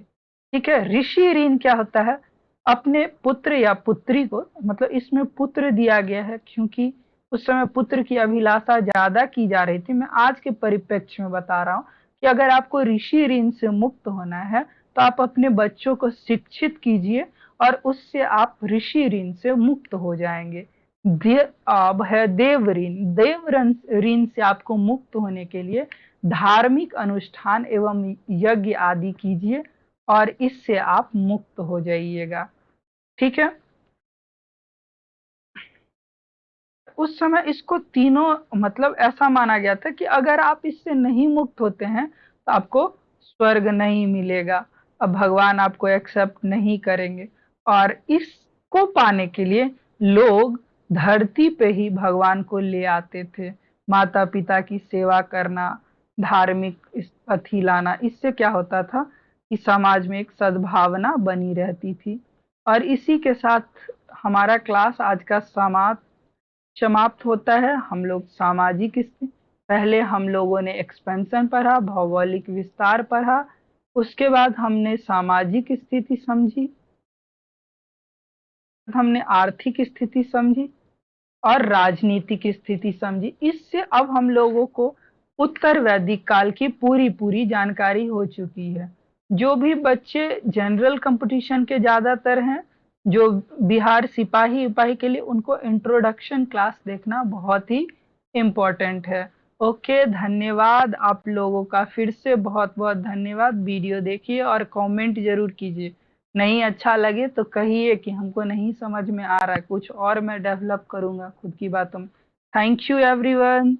ठीक है। ऋषि ऋण क्या होता है? अपने पुत्र या पुत्री को, मतलब इसमें पुत्र दिया गया है क्योंकि उस समय पुत्र की अभिलाषा ज्यादा की जा रही थी। मैं आज के परिप्रेक्ष्य में बता रहा हूँ कि अगर आपको ऋषि ऋण से मुक्त होना है तो आप अपने बच्चों को शिक्षित कीजिए, और उससे आप ऋषि ऋण से मुक्त हो जाएंगे। अब है देव ऋण। देव ऋण से आपको मुक्त होने के लिए धार्मिक अनुष्ठान एवं यज्ञ आदि कीजिए, और इससे आप मुक्त हो जाइएगा। ठीक है। उस समय इसको तीनों, मतलब ऐसा माना गया था कि अगर आप इससे नहीं मुक्त होते हैं तो आपको स्वर्ग नहीं मिलेगा, अब भगवान आपको एक्सेप्ट नहीं करेंगे। और इसको पाने के लिए लोग धरती पे ही भगवान को ले आते थे। माता पिता की सेवा करना, धार्मिक अथी लाना, इससे क्या होता था कि समाज में एक सद्भावना बनी रहती थी। और इसी के साथ हमारा क्लास आज का समाप्त होता है। हम लोग सामाजिक स्थिति, पहले हम लोगों ने एक्सपेंशन पढ़ा, भौगोलिक विस्तार पढ़ा, उसके बाद हमने सामाजिक स्थिति समझी, हमने आर्थिक स्थिति समझी, और राजनीतिक स्थिति समझी। इससे अब हम लोगों को उत्तर वैदिक काल की पूरी पूरी जानकारी हो चुकी है। जो भी बच्चे जनरल कंपटीशन के ज्यादातर हैं, जो बिहार सिपाही उपाही के लिए, उनको इंट्रोडक्शन क्लास देखना बहुत ही इम्पोर्टेंट है। ओके, धन्यवाद आप लोगों का, फिर से बहुत बहुत धन्यवाद। वीडियो देखिए और कमेंट जरूर कीजिए। नहीं अच्छा लगे तो कहिए कि हमको नहीं समझ में आ रहा है, कुछ और मैं डेवलप करूंगा खुद की बातों में। Thank you everyone.